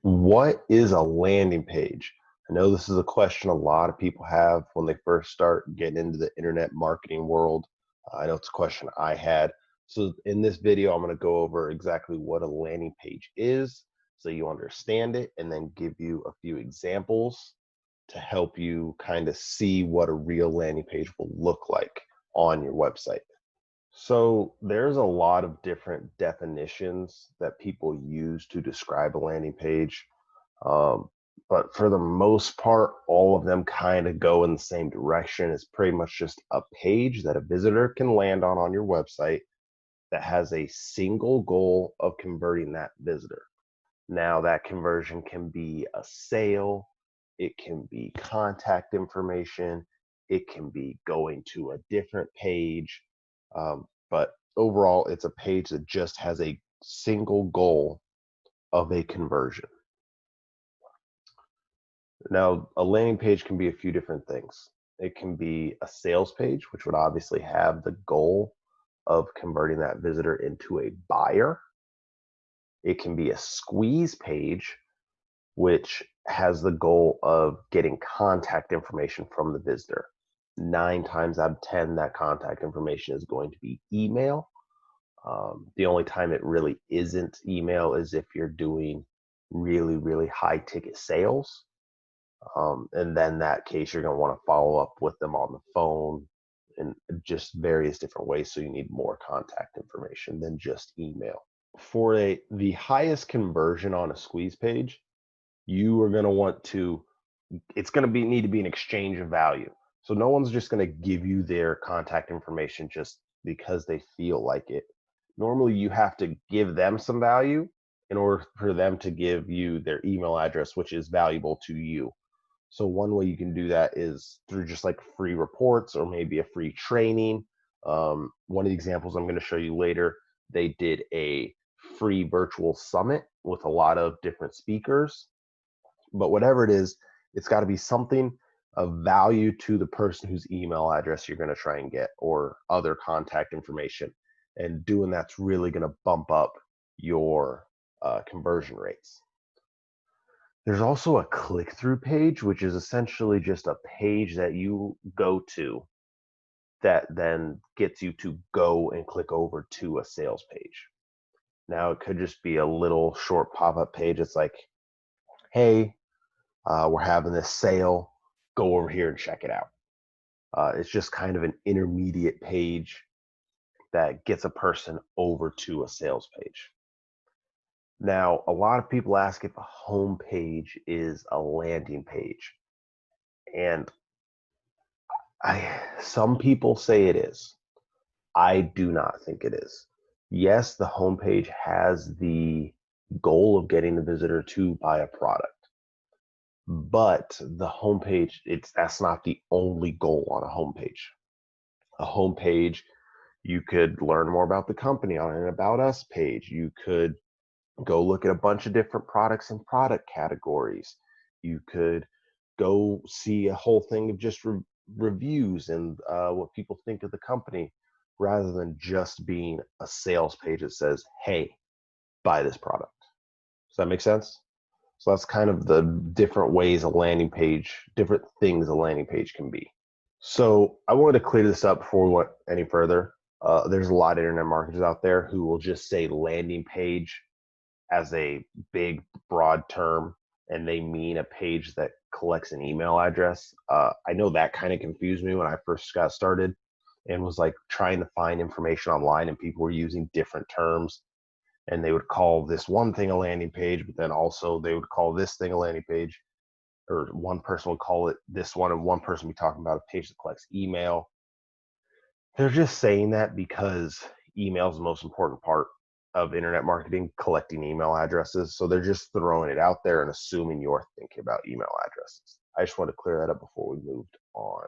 What is a landing page? I know this is a question a lot of people have when they first start getting into the internet marketing world. I know it's a question I had. So in this video, I'm going to go over exactly what a landing page is so you understand it, and then give you a few examples to help you kind of see what a real landing page will look like on your website. So there's a lot of different definitions that people use to describe a landing page. Um, but for the most part, all of them kind of go in the same direction. It's pretty much just a page that a visitor can land on your website that has a single goal of converting that visitor. Now, that conversion can be a sale, it can be contact information, it can be going to a different page. But overall, it's a page that just has a single goal of a conversion. Now, a landing page can be a few different things. It can be a sales page, which would obviously have the goal of converting that visitor into a buyer. It can be a squeeze page, which has the goal of getting contact information from the visitor. 9 times out of 10, that contact information is going to be email. The only time it really isn't email is if you're doing really, really high ticket sales. And then that case, you're going to want to follow up with them on the phone in just various different ways. So you need more contact information than just email. For the highest conversion on a squeeze page, you are going to want to, it's going to need to be an exchange of value. So no one's just going to give you their contact information just because they feel like it. Normally you have to give them some value in order for them to give you their email address, which is valuable to you. So one way you can do that is through just like free reports or maybe a free training. One of the examples I'm going to show you later, they did a free virtual summit with a lot of different speakers. But whatever it is, it's got to be something of value to the person whose email address you're going to try and get or other contact information. And doing that's really going to bump up your conversion rates. There's also a click through page, which is essentially just a page that you go to that then gets you to go and click over to a sales page. Now, it could just be a little short pop up page. It's like, hey, we're having this sale. Go over here and check it out. It's just kind of an intermediate page that gets a person over to a sales page. Now, a lot of people ask if a home page is a landing page. And some people say it is. I do not think it is. Yes, the homepage has the goal of getting the visitor to buy a product, but the homepage, that's not the only goal on a homepage. A homepage, you could learn more about the company on an About Us page. You could go look at a bunch of different products and product categories. You could go see a whole thing of just reviews and what people think of the company rather than just being a sales page that says, hey, buy this product. Does that make sense? So that's kind of the different ways a landing page, different things a landing page can be. So I wanted to clear this up before we went any further. There's a lot of internet marketers out there who will just say landing page as a big, broad term, and they mean a page that collects an email address. I know that kind of confused me when I first got started and was like trying to find information online, and people were using different terms. And they would call this one thing a landing page, but then also they would call this thing a landing page, or one person would call it this one, and one person would be talking about a page that collects email. They're just saying that because email is the most important part of internet marketing, collecting email addresses. So they're just throwing it out there and assuming you're thinking about email addresses. I just want to clear that up before we moved on.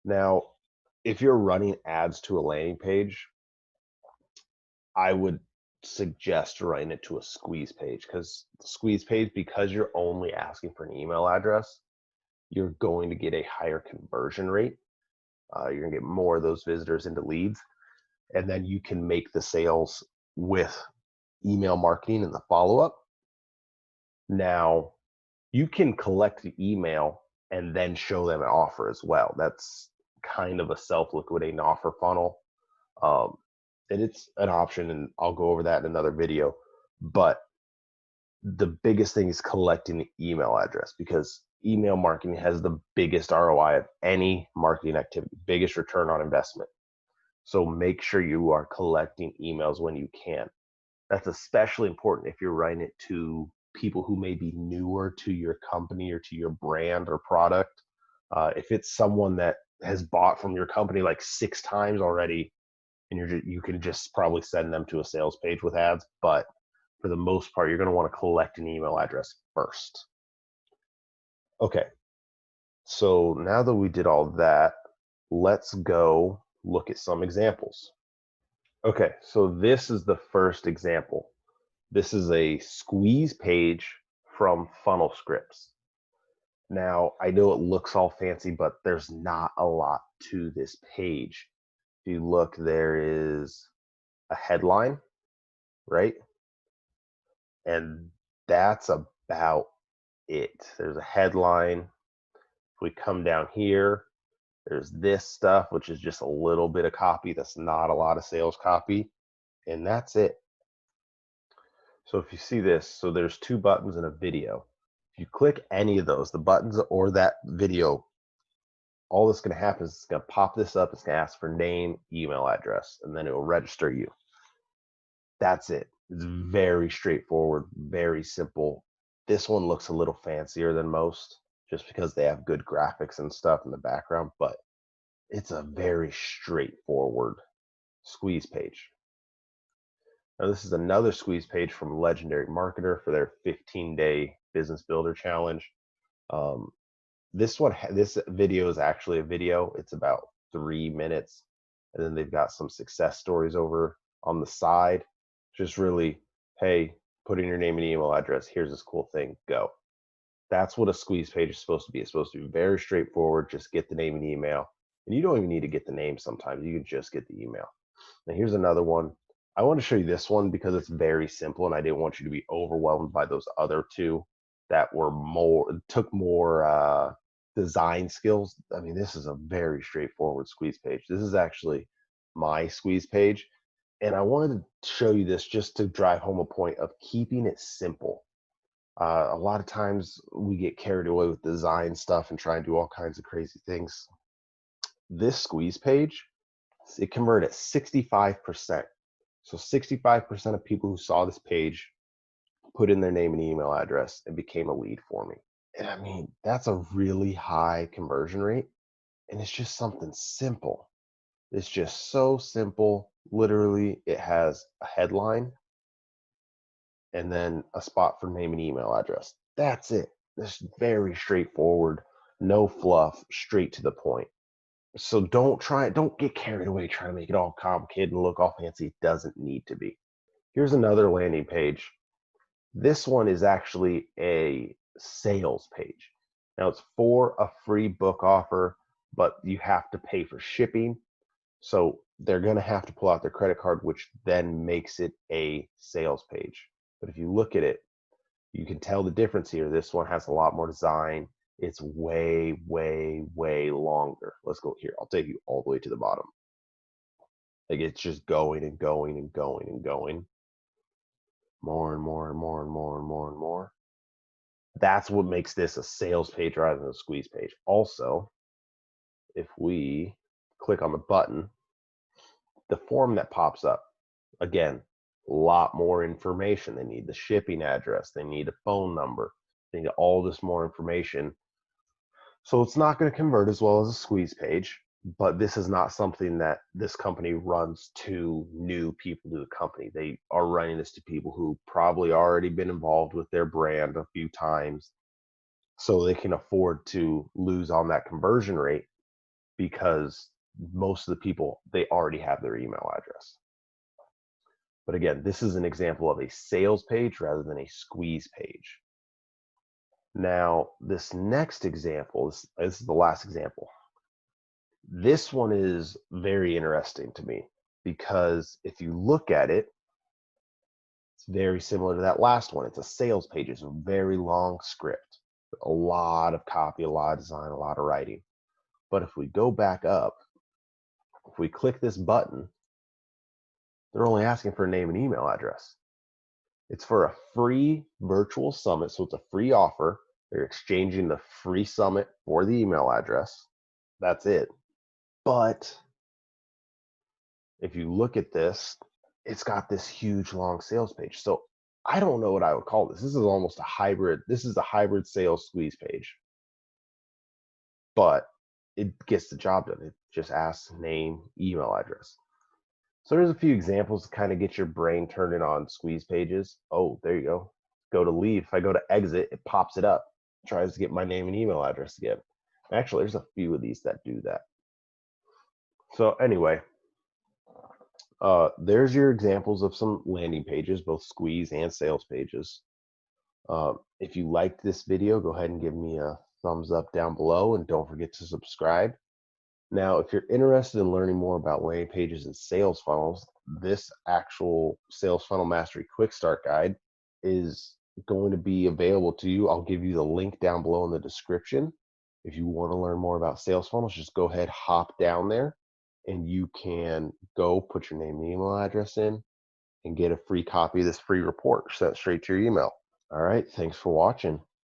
Now, if you're running ads to a landing page, I would suggest running it to a squeeze page, because the squeeze page, because you're only asking for an email address, you're going to get a higher conversion rate. You're going to get more of those visitors into leads, and then you can make the sales with email marketing and the follow-up. Now, you can collect the email and then show them an offer as well. That's kind of a self-liquidating offer funnel. Um, and it's an option, and I'll go over that in another video. But the biggest thing is collecting the email address, because email marketing has the biggest ROI of any marketing activity, biggest return on investment. So make sure you are collecting emails when you can. That's especially important if you're writing it to people who may be newer to your company or to your brand or product. If it's someone that has bought from your company like 6 times already, and you can just probably send them to a sales page with ads. But for the most part, you're going to want to collect an email address first. Okay, so now that we did all that, let's go look at some examples. Okay, so this is the first example. This is a squeeze page from Funnel Scripts. Now, I know it looks all fancy, but there's not a lot to this page. If you look, there is a headline, right? And that's about it. There's a headline. If we come down here, there's this stuff, which is just a little bit of copy. That's not a lot of sales copy. And that's it. So if you see this, so there's 2 buttons and a video. If you click any of those, the buttons or that video, all that's going to happen is it's going to pop this up. It's going to ask for name, email address, and then it will register you. That's it. It's very straightforward, very simple. This one looks a little fancier than most just because they have good graphics and stuff in the background, but it's a very straightforward squeeze page. Now, this is another squeeze page from Legendary Marketer for their 15-day business builder challenge. This video is actually a video. It's about 3 minutes, and then they've got some success stories over on the side. Just really, hey, put in your name and email address. Here's this cool thing. Go. That's what a squeeze page is supposed to be. It's supposed to be very straightforward. Just get the name and email, and you don't even need to get the name. Sometimes you can just get the email. Now here's another one. I want to show you this one because it's very simple, and I didn't want you to be overwhelmed by those other 2 that were took more design skills. I mean, this is a very straightforward squeeze page. This is actually my squeeze page, and I wanted to show you this just to drive home a point of keeping it simple. A lot of times we get carried away with design stuff and try and do all kinds of crazy things. This squeeze page, it converted at 65%. So 65% of people who saw this page put in their name and email address and became a lead for me. And I mean, that's a really high conversion rate. And it's just something simple. It's just so simple. Literally, it has a headline and then a spot for name and email address. That's it. It's very straightforward, no fluff, straight to the point. So don't get carried away trying to make it all complicated and look all fancy. It doesn't need to be. Here's another landing page. This one is actually a sales page. Now it's for a free book offer, but you have to pay for shipping. So they're going to have to pull out their credit card, which then makes it a sales page. But if you look at it, you can tell the difference here. This one has a lot more design. It's way, way, way longer. Let's go here. I'll take you all the way to the bottom. Like it's just going and going and going and going. More and more and more and more and more and more. That's what makes this a sales page rather than a squeeze page. Also, if we click on the button, the form that pops up, again, a lot more information. They need the shipping address. They need a phone number. They need all this more information. So it's not going to convert as well as a squeeze page, but this is not something that this company runs to new people to the company. They are running this to people who probably already been involved with their brand a few times, so they can afford to lose on that conversion rate because most of the people, they already have their email address. But again, this is an example of a sales page rather than a squeeze page. Now, this next example, this is the last example. This one is very interesting to me because if you look at it, It's very similar to that last one. It's a sales page. It's a very long script, a lot of copy, a lot of design, a lot of writing. But if we go back up, if we click this button, they're only asking for a name and email address. It's for a free virtual summit, so it's a free offer. They're exchanging the free summit for the email address. That's it. But if you look at this, it's got this huge long sales page. So I don't know what I would call this. This is almost a hybrid. This is a hybrid sales squeeze page, but it gets the job done. It just asks name, email address. So there's a few examples to kind of get your brain turning on squeeze pages. Oh, there you go. Go to leave. If I go to exit, it pops it up, tries to get my name and email address again. Actually, there's a few of these that do that. So anyway, there's your examples of some landing pages, both squeeze and sales pages. If you liked this video, go ahead and give me a thumbs up down below, and don't forget to subscribe. Now, if you're interested in learning more about landing pages and sales funnels, this actual Sales Funnel Mastery Quick Start Guide is going to be available to you. I'll give you the link down below in the description. If you want to learn more about sales funnels, just go ahead, hop down there, and you can go put your name and email address in and get a free copy of this free report sent straight to your email. All right, thanks for watching.